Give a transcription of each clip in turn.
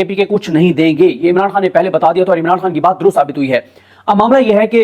KP के कुछ नहीं देंगे, ये इमरान खान ने पहले बता दिया था और इमरान खान की बात दुरुस्त साबित हुई है। अब मामला यह है कि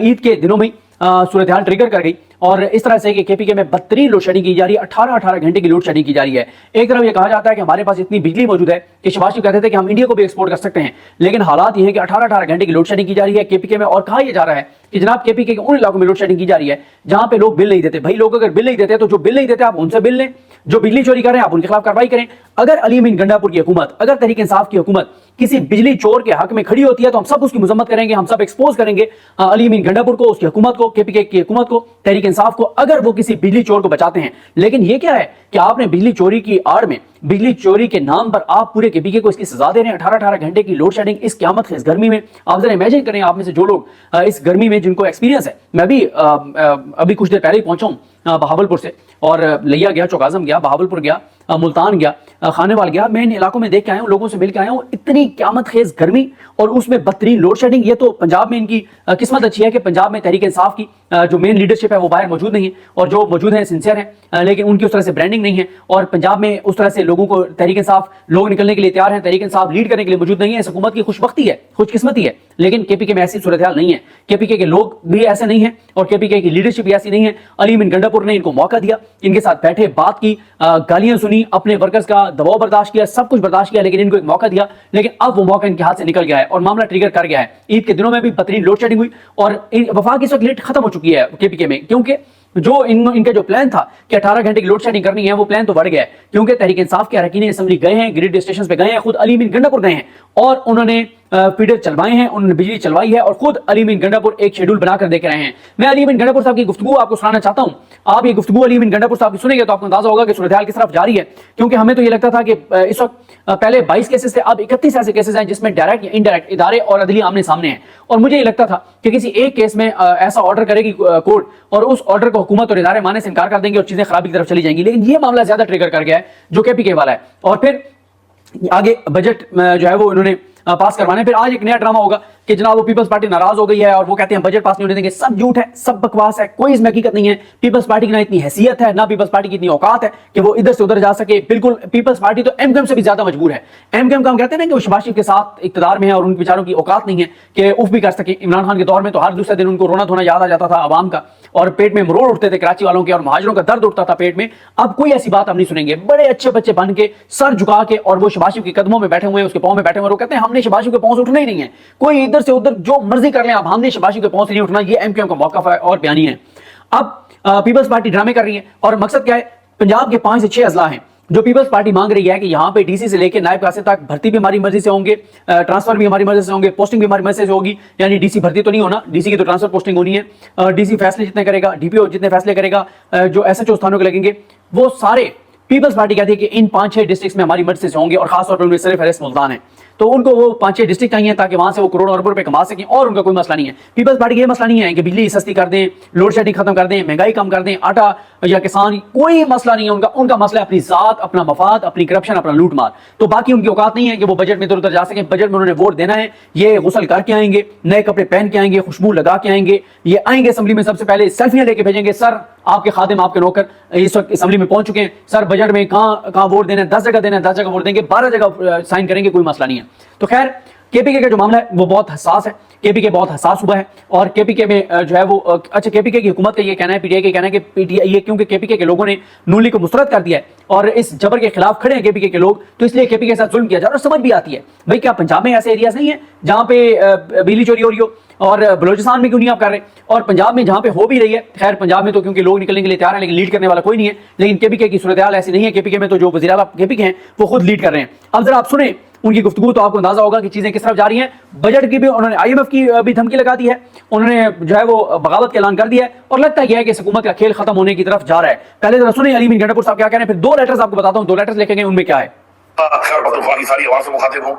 ईद के दिनों में सूरत हाल ट्रिगर कर गई और इस तरह से कि केपीके में बदतरीन लोड शेडिंग की जा रही है, 18-18 घंटे की लोड शेडिंग की जा रही है। एक तरफ ये कहा जाता है कि हमारे पास इतनी बिजली मौजूद है कि शहबाज शरीफ कहते थे कि हम इंडिया को भी एक्सपोर्ट कर सकते हैं, लेकिन हालात ये है कि 18-18 घंटे की लोड शेडिंग की जा रही है केपीके में। और कहा यह जा रहा है कि जनाब केपीके के उन इलाकों में लोड शेडिंग की जा रही है जहां पे लोग बिल नहीं देते। भाई लोग अगर बिल नहीं देते तो जो बिल नहीं देते आप उनसे बिल लें, जो बिजली चोरी कर रहे हैं आप उनके खिलाफ कार्रवाई करें। अगर अली अमीन गंडापुर की हुकूमत, अगर तहरीक इंसाफ की हुकूमत किसी बिजली चोर के हक में खड़ी होती है तो हम सब उसकी मजम्मत करेंगे, हम सब एक्सपोज करेंगे अली अमीन गंडापुर को, उसकी हुकूमत को, केपीके की हुकूमत को, तहरीक इंसाफ को, अगर वो किसी बिजली चोर को बचाते हैं। लेकिन ये क्या है कि आपने बिजली चोरी की आड़ में, बिजली चोरी के नाम पर आप पूरे केपीके को इसकी सजा दे रहे हैं। 18-18 घंटे की लोड शेडिंग इस क़यामत की इस गर्मी में। आप जरा इमेजिन करें, आप में से जो लोग इस गर्मी में जिनको एक्सपीरियंस है, मैं भी अभी कुछ देर पहले ही पहुंचा हूं बहावलपुर से, और लिया गया, चौकाज़म गया, बहावलपुर गया, मुल्तान गया, खानेवाल गया, मैं इन इलाकों में देख के आया हूं, लोगों से मिल के आया हूं। इतनी क़यामत खेज गर्मी और उसमें बदतरीन लोड शेडिंग। ये तो पंजाब में इनकी किस्मत अच्छी है कि पंजाब में तहरीक इंसाफ की जो मेन लीडरशिप है वो बाहर मौजूद नहीं है, और जो मौजूद है सिंसियर है, लेकिन उनकी उस तरह से ब्रांडिंग नहीं है। और पंजाब में उस तरह से लोगों को तहरीक इंसाफ, लोग निकलने के लिए तैयार हैं, तहरीक इंसाफ लीड करने के लिए मौजूद नहीं है। इस हुकूमत की खुशबख्ती है, खुशकिस्मती है, लेकिन केपीके में ऐसी सूरत हाल नहीं है। केपीके के लोग भी ऐसे नहीं है और केपीके की लीडरशिप भी ऐसी नहीं है। अली अमीन गंडापुर ने इनको मौका दिया, इनके साथ बैठे, बात की, गालियां सुनी, अपने वर्कर्स का दबाव बर्दाश्त किया, सब कुछ बर्दाश्त किया, लेकिन इनको एक मौका दिया। लेकिन अब वो मौका इनके हाथ से निकल गया है और मामला ट्रिगर कर गया है। ईद के दिनों में भी बदतरीन लोड शेडिंग हुई और वफाक इस वक्त लेट खत्म हो चुकी है केपीके में, क्योंकि जो इनका जो प्लान था कि 18 घंटे की लोड शेडिंग करनी है, वो प्लान तो बढ़ गया है, क्योंकि तहरीक इंसाफ के अरकान असेंबली गए हैं, ग्रिड स्टेशन पे गए हैं, खुद अली अमीन गंडापुर गए हैं और उन्होंने फीडर चलवाए हैं, उन्होंने बिजली चलवाई है और खुद अली अमीन गंडापुर एक शेड्यूल बनाकर देकर रहे हैं। मैं अली अमीन गंडापुर साहब की गुफ्तगू आपको सुनाना चाहता हूं। आप ये गुफ्तगू अली अमीन गंडापुर साहब की सुनेंगे तो आपको अंदाजा होगा कि सूरत हाल किस तरफ जा रही है। क्योंकि हमें तो ये लगता था कि इस वक्त पहले 22 केसेस थे, अब 31 ऐसे केसेस हैं जिसमें डायरेक्ट या इनडायरेक्ट इदारे और अदलिया आमने सामने हैं। और मुझे ये लगता था कि किसी एक केस में ऐसा ऑर्डर करेगी कोर्ट और उस ऑर्डर को हुकूमत और इदारे मानने से इनकार कर देंगे और चीजें खराबी की तरफ चली जाएंगी। लेकिन ये मामला ज्यादा ट्रिगर कर गया है जो केपीके वाला है। और फिर आगे बजट जो है वो इन्होंने पास करवाने, फिर आज एक नया ड्रामा होगा कि जनाब वो पीपल्स पार्टी नाराज हो गई है और वो कहते हैं बजट पास नहीं होने देंगे। सब झूठ है, सब बकवास है, कोई इसमें हकीकत नहीं है। पीपल्स पार्टी की ना इतनी हैसियत है, ना पीपल्स पार्टी की इतनी औकात है कि वो इधर से उधर जा सके। बिल्कुल पीपल्स पार्टी तो एमकेएम से भी ज्यादा मजबूर है। एमकेएम का हम कहते हैं ना कि वो शहबाज शरीफ के साथ इक्तदार में है और उन बेचारों की औकात नहीं है कि उफ भी कर सके। इमरान खान के दौर में तो हर दूसरे दिन उनको रोना धोना याद आ जाता था आवाम का और पेट में मरोड़ उठते थे कराची वालों के और महाजरों का दर्द उठता था पेट में। अब कोई ऐसी बात हम नहीं सुनेंगे। बड़े अच्छे बच्चे बन के सर झुका के और वो शहबाज शरीफ के कदमों में बैठे हुए हैं, उसके पांव में बैठे हुए, वो कहते हैं हमने शहबाज शरीफ के पांव से उठना ही नहीं है। कोई इधर से उधर जो मर्जी कर लें आप, हमने शहबाज शरीफ के पांव से नहीं उठना। ये एमकेएम का मौका है और बयानी है। अब पीपल्स पार्टी ड्रामे कर रही है और मकसद क्या है? पंजाब के 5 से 6 अजला हैं जो पीपल्स पार्टी मांग रही है कि यहाँ पे डीसी से लेकर नायब कासिम तक भर्ती भी हमारी मर्जी से होंगे, ट्रांसफर भी हमारी मर्जी से होंगे, पोस्टिंग भी हमारी मर्जी से होगी। यानी डीसी भर्ती तो नहीं होना, डीसी की तो ट्रांसफर पोस्टिंग होनी है। डीसी फैसले जितने करेगा, डीपीओ जितने फैसले करेगा, जो एसएचओ स्थानों के लगेंगे, वो सारे पीपल्स पार्टी कहती है कि इन 5-6 डिस्ट्रिक्ट में हमारी मर्जी से होंगे और खासतौर पर उनमें सर फहरिस्त मुल्तान है। तो उनको वो 5-6 डिस्ट्रिक्ट चाहिए ताकि वहां से वो करोड़ों अरबों रुपए कमा सकें और उनका कोई मसला नहीं है। पीपल्स पार्टी का ये मसला नहीं है कि बिजली सस्ती कर दें, लोड शेडिंग खत्म कर दें, महंगाई कम कर दें, आटा या किसान, कोई मसला नहीं है उनका। उनका मसला है अपनी जात, अपना मफाद, अपनी करप्शन, अपना लूट मार। तो बाकी उनकी औकात नहीं है कि वो बजट में इधर उधर जा सकें। बजट में उन्होंने वोट देना है, ये गुसल करके आएंगे, नए कपड़े पहन के आएंगे, खुशबू लगा के आएंगे, ये आएंगे असेंबली में सबसे पहले सेल्फियां लेके भेजेंगे। सर आपके खादिम, आपके नौकर इस वक्त असेंबली में पहुंच चुके हैं, सर बजट में कहां वोट देना है, 10 जगह देना है, 10 जगह वोट देंगे, 12 जगह साइन करेंगे, कोई मसला नहीं है। तो खैर केपीके का जो मामला है वो बहुत हसास है। केपीके बहुत हसास हुआ है और केपीके में जो है वो अच्छा, केपीके की हुकूमत का ये कहना है, पीटीआई का कहना है कि पीटीआई ये क्योंकि केपीके के लोगों ने नून लीग को मुस्तरद कर दिया है और इस जबर के खिलाफ खड़े हैं केपीके के लोग, तो इसलिए केपीके के साथ जुल्म किया जा रहा है। और समझ भी आती है भाई, क्या पंजाब में ऐसे एरियाज नहीं है जहां पे बिजली चोरी हो रही हो, और बलोचिस्तान में क्यों नहीं आप कर रहे, और पंजाब में जहां पे हो भी रही है। खैर पंजाब में तो क्योंकि लोग निकलने के लिए तैयार हैं लेकिन लीड करने वाला कोई नहीं है। लेकिन केपीके की सूरत हाल ऐसी नहीं है। केपीके में तो जो वज़ीर आला केपीके हैं वो खुद लीड कर रहे हैं। अब जरा आप सुने उनकी गुफ्तगू तो आपको अंदाजा होगा कि चीजें किस तरफ जा रही हैं। बजट की भी उन्होंने आईएमएफ की भी धमकी लगा दी है, उन्होंने जो है वो बगावत का ऐलान कर दिया है और लगता है कि हुकूमत का खेल खत्म होने की तरफ जा रहा है। पहले जरा सुने अली अमीन गंडापुर साहब क्या कह रहे हैं, फिर 2 लेटर्स आपको बताता हूं, 2 लेटर्स लेके गए, उनमें क्या है। खैर पख्तूनख्वा की सारी आवाम से मुखातिब हूँ,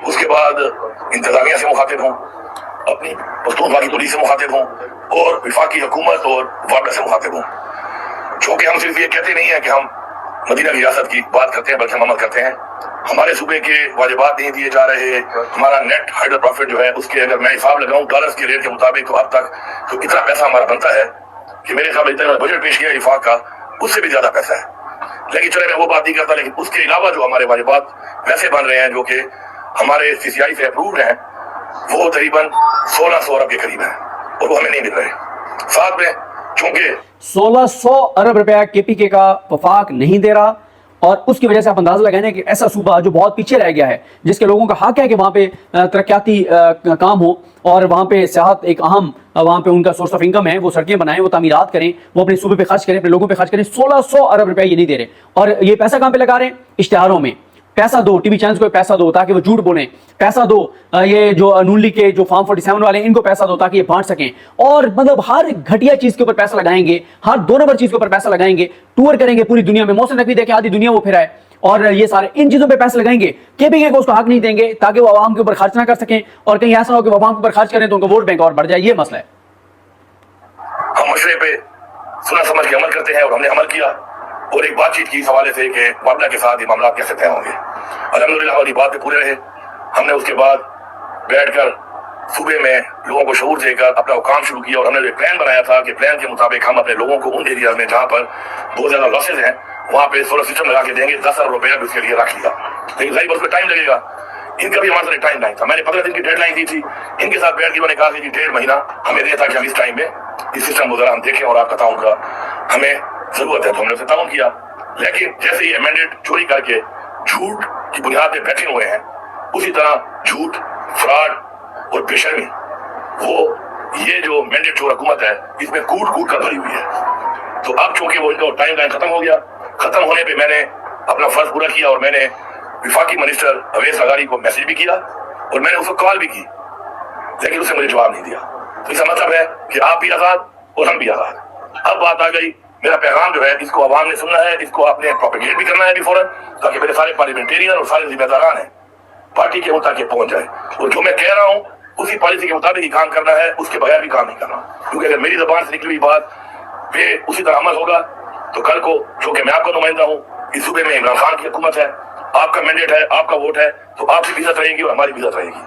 उसके बाद इंतजामिया से मुखातिब हूँ, अपनी पख्तूनख्वा की पुलिस से मुखातिब हूँ और वफाकी हुकूमत और वार्डा से मुखातिब हूँ। चूंकि हम सिर्फ ये कहते नहीं है कि हम मदीना की रियासत की बात करते हैं, बल्कि हम अमल करते हैं। हमारे सूबे के वाजिबात नहीं दिए जा रहे, हमारा नेट हाइडल प्रॉफिट जो है उसके अगर मैं हिसाब लगाऊं डॉलर्स के रेट के मुताबिक तो अब तक तो इतना पैसा हमारा बनता है कि मेरे ख्याल इतना बजट पेश किया इफाक का उससे भी ज्यादा पैसा है। लेकिन चले मैं वो बात नहीं करता, लेकिन उसके अलावा जो हमारे वाजिबात वैसे बन रहे हैं जो कि ہمارے CCI سے اپرووڈ ہیں وہ تقریباً 1600 ارب کے قریب ہیں اور وہ ہمیں نہیں مل رہے. ساتھ میں چونکہ 1600 ارب روپیہ KPK کا وفاق نہیں دے رہا، اور اس کی وجہ سے آپ اندازہ لگائیں کہ ایسا صوبہ جو بہت پیچھے رہ گیا ہے، جس کے لوگوں کا حق ہے کہ وہاں پہ ترقیاتی کام ہو اور وہاں پہ سیاحت ایک اہم وہاں پہ ان کا سورس آف انکم ہے، وہ سڑکیں بنائیں، وہ تعمیرات کریں، وہ اپنے صوبے پہ خرچ کریں، اپنے لوگوں پہ خرچ کریں. 1600 ارب روپیہ یہ نہیں دے رہے، اور یہ پیسہ کہاں پہ لگا رہے ہیں؟ اشتہاروں میں. پیسہ دو ٹی وی چینلز کو پیسہ دو تاکہ وہ جھوٹ بولیں، پیسہ دو یہ جو نون لیگ کے جو فارم 47 والے ہیں ان کو پیسہ دو تاکہ یہ بانٹ سکیں، اور مطلب ہر گھٹیا چیز کے اوپر پیسہ لگائیں گے، ہر 2 نمبر چیز کے اوپر پیسہ لگائیں گے، ٹور کریں گے پوری دنیا میں، موسم نقوی دے کے آدھی دنیا وہ پھرائے، اور یہ سارے ان چیزوں پہ پیسے لگائیں گے. KPK کو اس کا حق نہیں دیں گے تاکہ وہ عوام کے اوپر خرچ نہ کر سکیں، اور کہیں ایسا ہو کہ وہ عوام کے اوپر خرچ کریں تو ان کا ووٹ بینک اور بڑھ جائے. یہ مسئلہ ہے. ہم مشورے پہ سنا سمجھ کے عمل کرتے ہیں اور ہم نے عمل کیا، اور ایک بات چیت کی اس حوالے سے کہ معاملہ کے ساتھ یہ معاملات کیسے طے ہوں گے. الحمدللہ ہماری بات پہ پورے رہے. ہم نے اس کے بعد بیٹھ کر صوبے میں لوگوں کو شعور دے کر اپنا کام شروع کیا، اور ہم نے ایک پلان بنایا تھا کہ پلان کے مطابق ہم اپنے لوگوں کو ان ایریاز میں جہاں پر بہت زیادہ لاسز ہیں وہاں پہ سولر سسٹم لگا کے دیں گے. 10 ارب روپیہ بھی اس کے لیے رکھ لیا، لیکن ظاہر اس میں ٹائم لگے گا. ان کا بھی ہمارے ساتھ ٹائم لائن تھا. میں نے 15 دن کی ڈیڈ لائن دی تھی. ان کے ساتھ بیٹھ کے انہوں نے کہا کہ 1.5 مہینہ ہمیں دیا تھا کہ ہم اس ٹائم میں اس سسٹم کو ذرا ہم دیکھیں اور آپ کا تعاون کا ہمیں ضرورت ہے. تو ہم نے اسے تعاون کیا، لیکن جیسے یہ امینڈیٹ چوری کر کے جھوٹ کی بنیاد پہ بیٹھے ہوئے ہیں، اسی طرح جھوٹ، فراڈ اور بے شرمی، وہ یہ جو مینڈیٹ چور حکومت ہے اس میں کوٹ کوٹ کر بھری ہوئی ہے. تو اب چونکہ وہ ان کا ٹائم لائن ختم ہو گیا، ختم ہونے پہ میں نے اپنا فرض پورا کیا، اور میں نے وفاقی منسٹر اویس اغاری کو میسج بھی کیا اور میں نے اس کو کال بھی کی، لیکن اسے مجھے جواب نہیں دیا. تو اس کا مطلب ہے کہ آپ بھی آزاد اور ہم بھی آزاد. اب بات آ گئی، میرا پیغام جو ہے اس کو عوام نے سننا ہے، اس کو آپ نے پروپیگیٹ بھی کرنا ہے ابھی فوراً، تاکہ میرے سارے پارلیمنٹیرین اور سارے ذمہ داران ہیں پارٹی کے ان تک یہ پہنچ جائے، اور جو میں کہہ رہا ہوں اسی پالیسی کے مطابق ہی کام کرنا ہے، اس کے بغیر بھی کام نہیں کرنا. کیونکہ اگر میری زبان سے نکلی ہوئی بات پہ اسی طرح عمل ہوگا تو کل کو چونکہ میں آپ کا نمائندہ ہوں، اس صوبے میں عمران خان کی حکومت ہے، آپ کا مینڈیٹ ہے، آپ کا ووٹ ہے، تو آپ کی بھی عزت رہے گی اور ہماری بھی عزت رہے گی.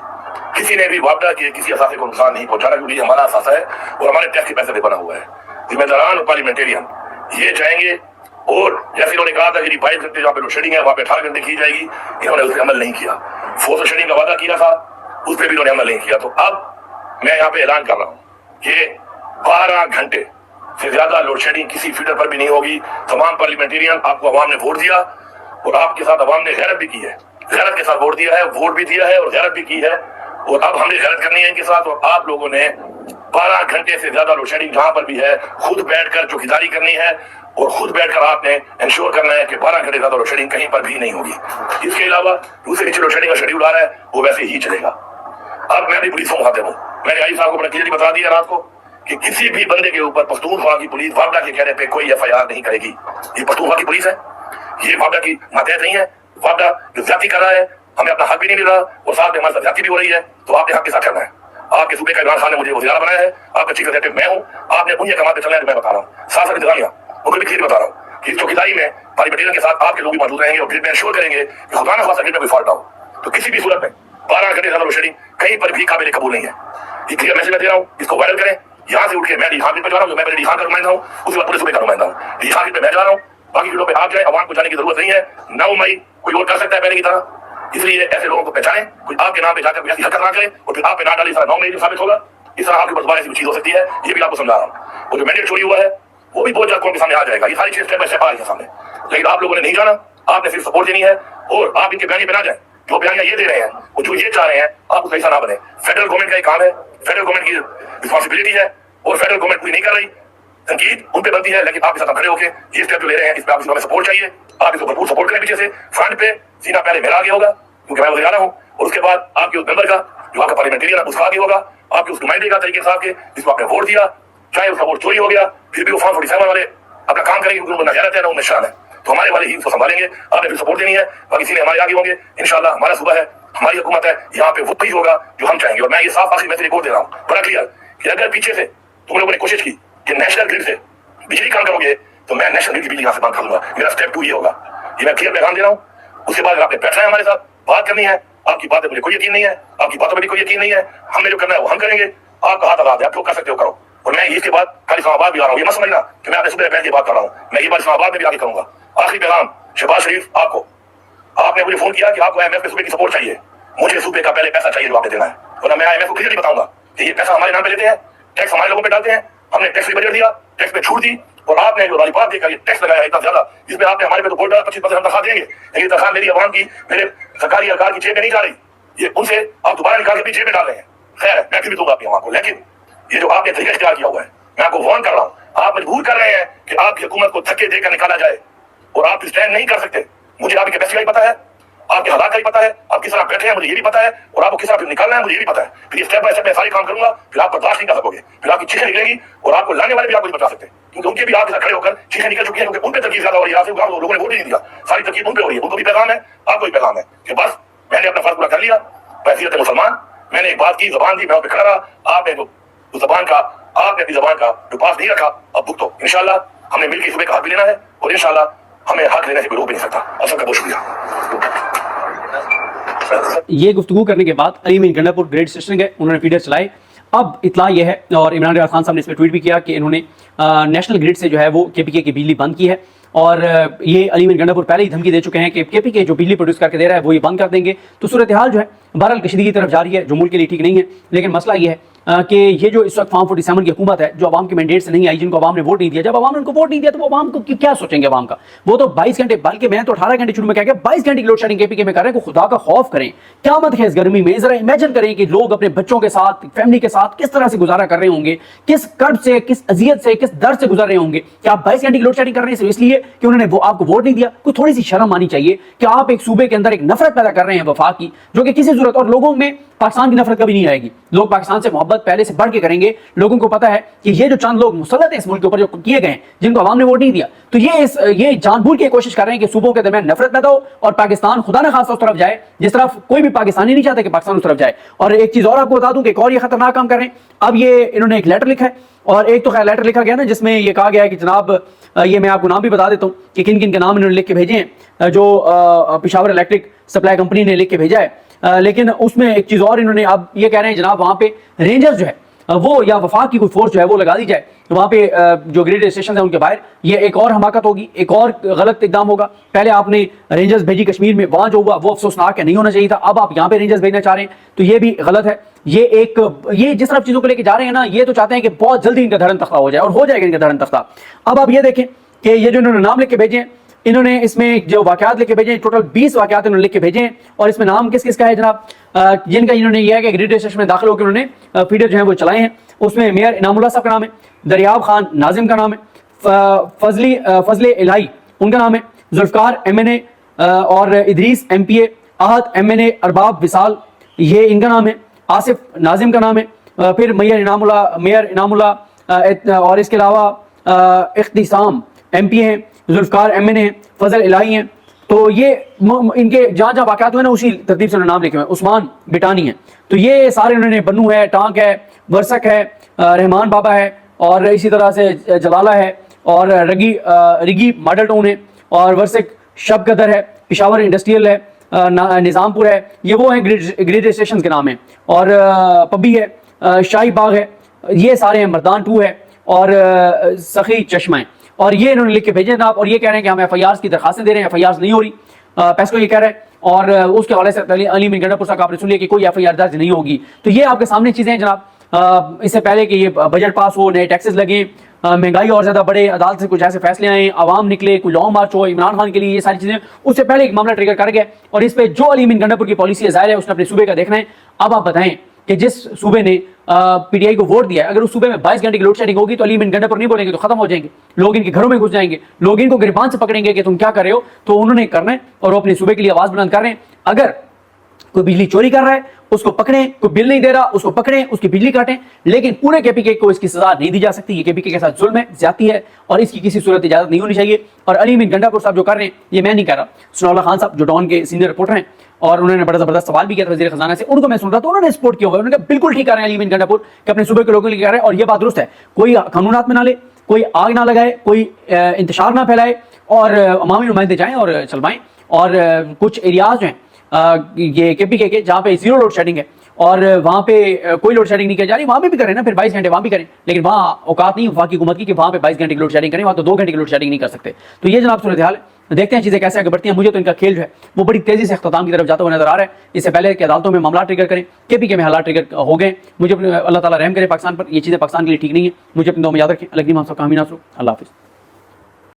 کسی نے بھی وعدہ کے کسی اثاثے کو نقصان نہیں پہنچانا، کیونکہ یہ ہمارا اثاثہ ہے اور ہمارے ٹیکس کے پیسے پہ بنا ہوا ہے. ذمہ داران اور پارلیمنٹیرین یہ جائیں گے، اور جیسے انہوں نے کہا تھا کہ 22 گھنٹے جہاں پہ لوڈ شیڈنگ ہے وہاں پہ 18 گھنٹے کی جائے گی، انہوں نے اس پہ عمل نہیں کیا. فورس شیڈنگ کا وعدہ کیا تھا، اس پہ بھی انہوں نے عمل نہیں کیا. تو اب میں یہاں پہ اعلان کر رہا ہوں کہ 12 گھنٹے سے زیادہ لوڈ شیڈنگ کسی فیڈر پر بھی نہیں ہوگی. تمام پارلیمنٹیرین، آپ کو عوام نے ووٹ دیا اور آپ کے ساتھ عوام نے غیرت بھی کی ہے، غیرت کے ساتھ ووٹ دیا ہے، ووٹ بھی دیا ہے اور غیرت بھی کی ہے، اور اب ہم نے غیرت کرنی ہے ان کے ساتھ. اور آپ لوگوں نے 12 گھنٹے سے زیادہ لوڈ شیڈنگ جہاں پر بھی ہے خود بیٹھ کر چوکیداری کرنی ہے، اور خود بیٹھ کر آپ نے انشور کرنا ہے کہ 12 گھنٹے زیادہ لوڈ شیڈنگ کہیں پر بھی نہیں ہوگی. اس کے علاوہ دوسرے نیچے لوڈ شیڈنگ کا شیڈیول آ رہا ہے وہ ویسے ہی چلے گا. اب میں بھی پولیس کو مخاطب ہوں. میں نے آئی صاحب کو بڑا کلیئرلی بتا دیا رات کو کہ کسی بھی بندے کے اوپر پختونخوا کی پولیس وابڈا کے کہنے پہ کوئی FIR نہیں کرے گی. یہ پختونخوا کی پولیس ہے، یہ وابڈا کی ماتحت نہیں ہے. وابڈا جو زیادتی کر رہا ہے ہمیں اپنا حق بھی نہیں مل رہا، اور ساتھ میں ہمارے ساتھ زیادتی بھی ہو رہی ہے. تو آپ نے حق کے ساتھ چلنا ہے. آپ کے صوبے کا عمران خان نے مجھے وزیر بنایا ہے، آپ کا چیف ایگزیکٹو میں ہوں، آپ نے انہیں احکامات پہ چلنا ہے جو میں بتا رہا ہوں. ساتھ ساتھ انتظامیہ ان کو بھی کلیئر بتا رہا ہوں کہ اس چوکیداری میں پارلیمنٹیرین کے ساتھ آپ کے لوگ بھی موجود رہیں گے، اور پھر میں انشور کریں گے کہ خدا نہ خواستہ میں کوئی فالٹ ہو تو کسی بھی صورت میں 12 گھنٹے زیادہ لوڈ شیڈنگ کہیں پر بھی قابل قبول نہیں ہے. یہ کلیئر میسج میں دے رہا ہوں، اس کو وائرل کریں. یہاں سے اٹھ کے میں ڈی خان پہ جا رہا ہوں، میں ڈی خان کا نمائندہ ہوں، اس کے بعد پورے صوبے کا نمائندہ ہوں. ڈی خان پہ میں جا رہا ہوں، باقی جگہوں پہ آپ جائیں، عوام کو جانے کی ضرورت نہیں ہے. 9 مئی کوئی اور کر سکتا ہے پہلے کی طرح، اس لیے ایسے لوگوں کو پہچانیں، کوئی آپ کے نام پہ جا کر کوئی ایسی حرکت نہ کرے اور پھر آپ پہ نہ ڈالے. اس طرح 9 مئی ثابت ہوگا، اس طرح آپ کے پاس ایسی چیز ہو سکتی ہے. یہ بھی آپ کو سمجھا رہا ہوں. وہ جو مینڈیٹ چوری ہوا ہے وہ بھی بہت جلد قوم کے سامنے آ جائے گا. یہ ساری چیز اسٹیپ بائی اسٹیپ آ رہی ہے سامنے، لیکن آپ لوگوں نے نہیں جانا. آپ نے صرف سپورٹ دینی ہے، اور آپ ان کے بیانیے پہ نہ جائیں. جو بیانیاں یہ دے رہے ہیں اور جو یہ چاہ رہے ہیں آپ کو ایسا نہ بنے. فیڈرل گورنمنٹ کا ایک کام ہے، فیڈرل گورنمنٹ کی رسپانسبلٹی ہے، اور فیڈرل گورنمنٹ کوئی نہیں کر رہی. تنقید ان پہ بنتی ہے، لیکن آپ کے ساتھ کھڑے ہو کے یہ اسٹیپ جو لے رہے ہیں اس پہ آپ کو سپورٹ چاہیے. آپ اس کو بھرپور سپورٹ کریں. پیچھے سے فرنٹ پہ سینا پہلے میرا آگے ہوگا کیونکہ میں وزیر اعلیٰ ہوں، اور اس کے بعد آپ کے اس ممبر کا جو آپ کا پارلیمنٹیرین ہے اس کا آگے ہوگا، آپ کے اس نمائندے کا طریقے صاحب کے جس کو آپ نے ووٹ دیا، چاہے اس کا ووٹ چوری ہو گیا پھر بھی وہ فارم 47 والے اپنا کام کریں گے کیونکہ نہ غیرت ہے نہ ان میں شان ہے. تو ہمارے والے ہی اس کو سنبھالیں گے. آپ نے پھر سپورٹ دینی ہے، باقی سینے ہمارے آگے ہوں گے انشاءاللہ. ہمارا صوبہ ہے، ہماری حکومت ہے، یہاں پہ وہی ہوگا جو ہم چاہیں گے. اور میں یہ صاف آخری میسج ریکارڈ دے رہا ہوں بڑا کلیئر کہ اگر پیچھے سے تم لوگوں نے کوشش کی کہ نیشنل گرڈ سے بجلی کام کرو گے تو میں نیشنل گرڈ کی بجلی یہاں سے بند کر دوں گا. میرا اسٹیپ 2 یہ ہوگا. یہ میں کلیئر پیغام دے رہا ہوں. اس کے بعد اگر آپ نے بیٹھنا ہے ہمارے ساتھ بات کرنی ہے، آپ کی باتیں مجھے کوئی یقین نہیں ہے، آپ کی باتوں میں بھی کوئی یقین نہیں ہے، ہم نے جو کرنا ہے وہ ہم کریں گے. آپ کا ہاتھ آزاد ہے، آپ جو کر سکتے ہو کرو. اور میں اس کے بعد کل اسلام آباد بھی آ رہا ہوں. یہ مت سمجھنا کہ میں اپنے صوبے پہلے بات کر رہا ہوں، میں یہ بات اسلام آباد میں بھی آگے کروں گا. آخری پیغام شہباز شریف آپ کو، آپ نے مجھے فون کیا کہ آپ کو IMF کے صوبے کی سپورٹ چاہیے. मुझे सूबे का पहले पैसा चाहिए जो आपने देना है, वरना मैं IMF को क्लियरली बताऊंगा कि ये पैसा हमारे नाम पे लेते हैं, टैक्स हमारे लोगों पे डालते हैं, हमने टैक्स बजट दिया, टैक्स पे छूट दी, और आपने जो लॉलीपॉप देकर ये टैक्स लगाया है इतना ज्यादा, जिसमें आपने हमारे पे तो बोल डाला 25% हम तनख्वाह देंगे, लेकिन ये तनख्वाह मेरी अवाम की, मेरे सरकारी अहलकार की जेब में नहीं जा रही, ये उनसे आप दोबारा निकाल के अपनी जेब में डाल रहे हैं। खैर मैं फिर भी दूंगा अपनी अवाम को, लेकिन ये जो आपने तरीका इख्तियार किया हुआ है, मैं आपको वार्न कर रहा हूँ, आप मजबूर कर रहे हैं कि आपकी हुकूमत को धक्के देकर निकाला जाए, और आप स्टैंड नहीं कर सकते। मुझे आपकी कैपेसिटी का ही पता है, आपके हालात का ही पता है, आप किस तरह बैठे हैं मुझे ये भी पता है, और आपको किस तरह फिर निकालना है मुझे ये भी पता है। फिर स्टेप बाय स्टेप मैं सारे काम करूंगा, फिर आप बर्दाश्त नहीं कर सकोगे, फिर आपकी चीखें निकलेगी, और आपको लाने वाले भी आपको नहीं बचा सकते, क्योंकि उनके भी आपके साथ खड़े होकर चीखें निकल चुकी हैं, क्योंकि उन पे तरकीब ज्यादा हो रही है, लोगों ने वोट ही नहीं दिया, सारी तरकीब उन पे हो रही है। उनको भी पैगाम है, आपको भी पैगाम है कि बस मैंने अपना फर्ज पूरा कर लिया, हैसियत मुसलमान, मैंने एक बात की, जबान दी, मैं पे खड़ा रहा, आपने उस जबान का, आपने अपनी जबान का जो पास नहीं रखा, अब भुगतो। इंशाल्लाह हमने मिलकर सूबे का हक भी लेना है, और इंशाल्लाह हमें हक लेने से कोई रोक भी नहीं सकता। अब सबका बहुत शुक्रिया। ये गुफ्तगू करने के बाद Ali mean Gandapur grade station गए, उन्होंने फीडर चलाए। अब इतला ये है, और इमरान रियाज खान साहब ने इस पर ट्वीट भी किया कि इन्होंने नेशनल ग्रिड से जो है वो केपीके की बिजली बंद की है, और ये अली मीन गंडापुर पहले ही धमकी दे चुके हैं कि केपीके जो बिजली प्रोड्यूस करके दे रहा है वो ये बंद कर देंगे। तो सूरत हाल जो है बहरहाल कशीदगी की तरफ जा रही है, जो मुल्क के लिए ठीक नहीं है। लेकिन मसला ये है कि ये जो इस वक्त फार्म 47 की हुकूमत है, जो अवाम के मैंडेट से नहीं आई, जिनको अवाम ने वोट नहीं दिया, जब अवाम ने उनको वोट नहीं दिया तो वो अवाम को क्या सोचेंगे अवाम का? वो तो 22 घंटे, बल्कि मैं तो 18 घंटे शुरू में कह गया, 22 घंटे की लोड शेडिंग केपीके में कर रहे हैं। खुदा का खौफ करें, क्या मत है इस गर्मी में। जरा इमेजिन करें कि लोग अपने बच्चों के साथ, फैमिली के साथ किस तरह से गुजारा कर रहे होंगे, किस कर्ब से, किस अजियत से, किस दर्द से गुजर रहे होंगे कि आप 22 घंटे की लोड शेडिंग कर रहे हैं सिर्फ इसलिए कि उन्होंने वो आपको वोट नहीं दिया। कोई थोड़ी सी शर्म आनी चाहिए कि आप एक सूबे के अंदर एक नफरत पैदा कर रहे हैं वफा की, जो कि किसी जरूरत, और लोगों में पाकिस्तान की नफरत कभी नहीं आएगी। लोग पाकिस्तान से मोहब्बत पहले से बढ़ के करेंगे। लोगों को पता है कि ये जो चंद लोग मुसल्लत है इस मुल्क के ऊपर, जो किए गए हैं, जिनको अवाम ने वोट नहीं दिया, तो ये जानबूझ के कोशिश कर रहे हैं कि सूबों के दरमियान नफरत पैदा हो और पाकिस्तान खुदा न खासा उस तरफ जाए जिस तरफ कोई भी पाकिस्तानी नहीं चाहता कि पाकिस्तान उस तरफ जाए। और एक चीज और आपको बता दूं कि एक और ये खतरनाक काम कर रहे हैं। अब ये इन्होंने एक लेटर लिखा है, और एक तो खैर लेटर लिखा गया ना जिसमें ये कहा गया है कि जनाब, ये मैं आपको नाम भी बता देता हूँ कि किन किन के नाम इन्होंने लिख के भेजे हैं, जो पेशावर इलेक्ट्रिक सप्लाई कंपनी ने लिख के भेजा है। लेकिन उसमें एक चीज और इन्होंने, अब ये कह रहे हैं जनाब वहां पे रेंजर्स जो है वो, या वफाक की कोई फोर्स जो है वो लगा दी जाए वहां पे, जो ग्रेड स्टेशन है उनके बाहर। ये एक और हमाकत होगी, एक और गलत इकदाम होगा। पहले आपने रेंजर्स भेजी कश्मीर में, वहां जो हुआ वो अफसोसनाक है, नहीं होना चाहिए था। अब आप यहाँ पे रेंजर्स भेजना चाह रहे हैं, तो ये भी गलत है। ये जिस तरह चीजों को लेके जा रहे हैं ना, ये तो चाहते हैं कि बहुत जल्दी इनका धरन तख्ता हो जाए, और हो जाएगा इनका धरन तख्ता। अब आप ये देखें कि ये जो इन्होंने नाम लिख के भेजे हैं, इन्होंने इसमें जो वाकयात लिख के भेजे हैं, टोटल 20 वाकयात इन्होंने लिख के भेजे हैं, और इसमें नाम किस किस का है जनाब, जिनका इन्होंने यह है कि ग्रेड स्टेशन में दाखिल होकर उन्होंने फीडर जो है वो चलाए हैं। उसमें मेयर इनामुल्लाह साहब का नाम है, दरियाब खान नाजिम का नाम है, फजले इलाही उनका नाम है, जुल्फकार MNA, और इदरीस MPA, आहद MNA, अरबाब विसाल ये इनका नाम है, आसिफ नाजिम का नाम है, फिर मेयर इनामुल्लाह, और इसके अलावा इख्तिसाम MP हैं, जुल्फकार MNA हैं, फजल इलाही हैं। तो ये इनके जहाँ जहाँ वाक़यात हुए ना उसी तरतीब से उन्होंने नाम लिखे हुए हैं। उस्मान बिटानी है, तो ये सारे उन्होंने, बन्नू है, टांक है, वर्सक है, रहमान बाबा है, और इसी तरह से जलाला है, और रिगी मॉडल टाउन है, और वर्सक शब कदर है, पिशावर इंडस्ट्रियल है, निज़ामपुर है। ये वो हैं ग्रेड स्टेशन के नाम है, और पब्बी है, शाही बाग है, ये सारे हैं, मर्दान 2 है, और सखी चश्मा है। और ये इन्होंने लिख के भेजे थे आप, और ये कह रहे हैं कि हम FIRs की दरखास्तें दे रहे हैं, FIRs नहीं हो रही, पैसको ये कह रहे हैं। और उसके हवाले से अली मीन गंडापुर साहब आपने सुन लिया कि कोई FIR दर्ज नहीं होगी। तो ये आपके सामने चीज़ें हैं जनाब। इससे पहले कि ये बजट पास हो, नए टैक्सेस लगे, महंगाई और ज़्यादा बढ़े, अदालत से कुछ ऐसे फैसले आए, आवाम निकले, कोई लॉन्ग मार्च हो इमरान खान के लिए, ये सारी चीज़ें, उससे पहले एक मामला ट्रिगर कर गया। और इस पर जो अली मीन गंडापुर की पॉलिसी है, ज़ाहिर है उसने अपने सूबे का देखना है। अब आप बताएं कि जिस सूबे ने PTI को वोट दिया है, अगर उस सूबे में 22 घंटे की लोड शेडिंग होगी तो अली मीन गंडापुर नहीं बोलेंगे तो खत्म हो जाएंगे, लोग इनके घरों में घुस जाएंगे, लोग इनको गिरबान से पकड़ेंगे कि तुम क्या कर रहे हो। तो उन्होंने करना है, और वो अपने सूबे के लिए आवाज बुलंद कर रहे हैं। अगर कोई बिजली चोरी कर रहा है उसको पकड़ें, कोई बिल नहीं दे रहा उसको पकड़ें, उसकी बिजली काटें, लेकिन पूरे KPK को इसकी सजा नहीं दी जा सकती। ये KPK के साथ जुल्म है, ज्यादती है, और इसकी किसी सूरत इजाजत नहीं होनी चाहिए। और अली मीन गंडापुर साहब जो कर रहे हैं, ये मैं नहीं कर रहा, सनाउल्लाह खान साहब जो डॉन के सीनियर रिपोर्टर हैं, और उन्होंने बड़ा जबरदस्त सवाल भी किया था वज़ीर खजाना से, उनको मैं सुन रहा था, उन्होंने सपोर्ट किया हुआ है। उन्होंने कहा बिल्कुल ठीक कर रहे हैं अली मीन गंडापुर कि अपने सूबे के लोगों के लिए कर रहे हैं, और ये बात दुरुस्त है। कोई कानूनात में ना ले, कोई आग ना लगाए, कोई इंतशार ना फैलाए, और अवामी नुमाइंदे जाएं और चलवाएं। और कुछ एरियाज हैं ये KPK के जहाँ पे 0 लोड शेडिंग है, और वहाँ पे कोई लोड शेडिंग नहीं की जा रही, वहाँ पे भी करें ना, फिर 22 घंटे वहाँ भी करें, लेकिन वहाँ औकात नहीं वफाक की हुकूमत की कि वहाँ पे 22 घंटे की लोड शेडिंग करें, वहाँ तो 2 घंटे की लोड शेडिंग नहीं कर सकते। तो ये जनाब सूरत हाल है। دیکھتے ہیں چیزیں کیسے آگے بڑھتی ہیں. مجھے تو ان کا کھیل جو ہے وہ بڑی تیزی سے اختتام کی طرف جاتا ہوا نظر آ رہا ہے. اس سے پہلے کہ عدالتوں میں معاملات ٹریگر کریں, KPK میں حالات ٹریگر ہو گئے. مجھے اللہ تعالیٰ رحم کرے پاکستان پر, یہ چیزیں پاکستان کے لیے ٹھیک نہیں ہے. مجھے اپنے دو میں یاد رکھیں. الگ نہیں مان سکتا, اللہ حافظ.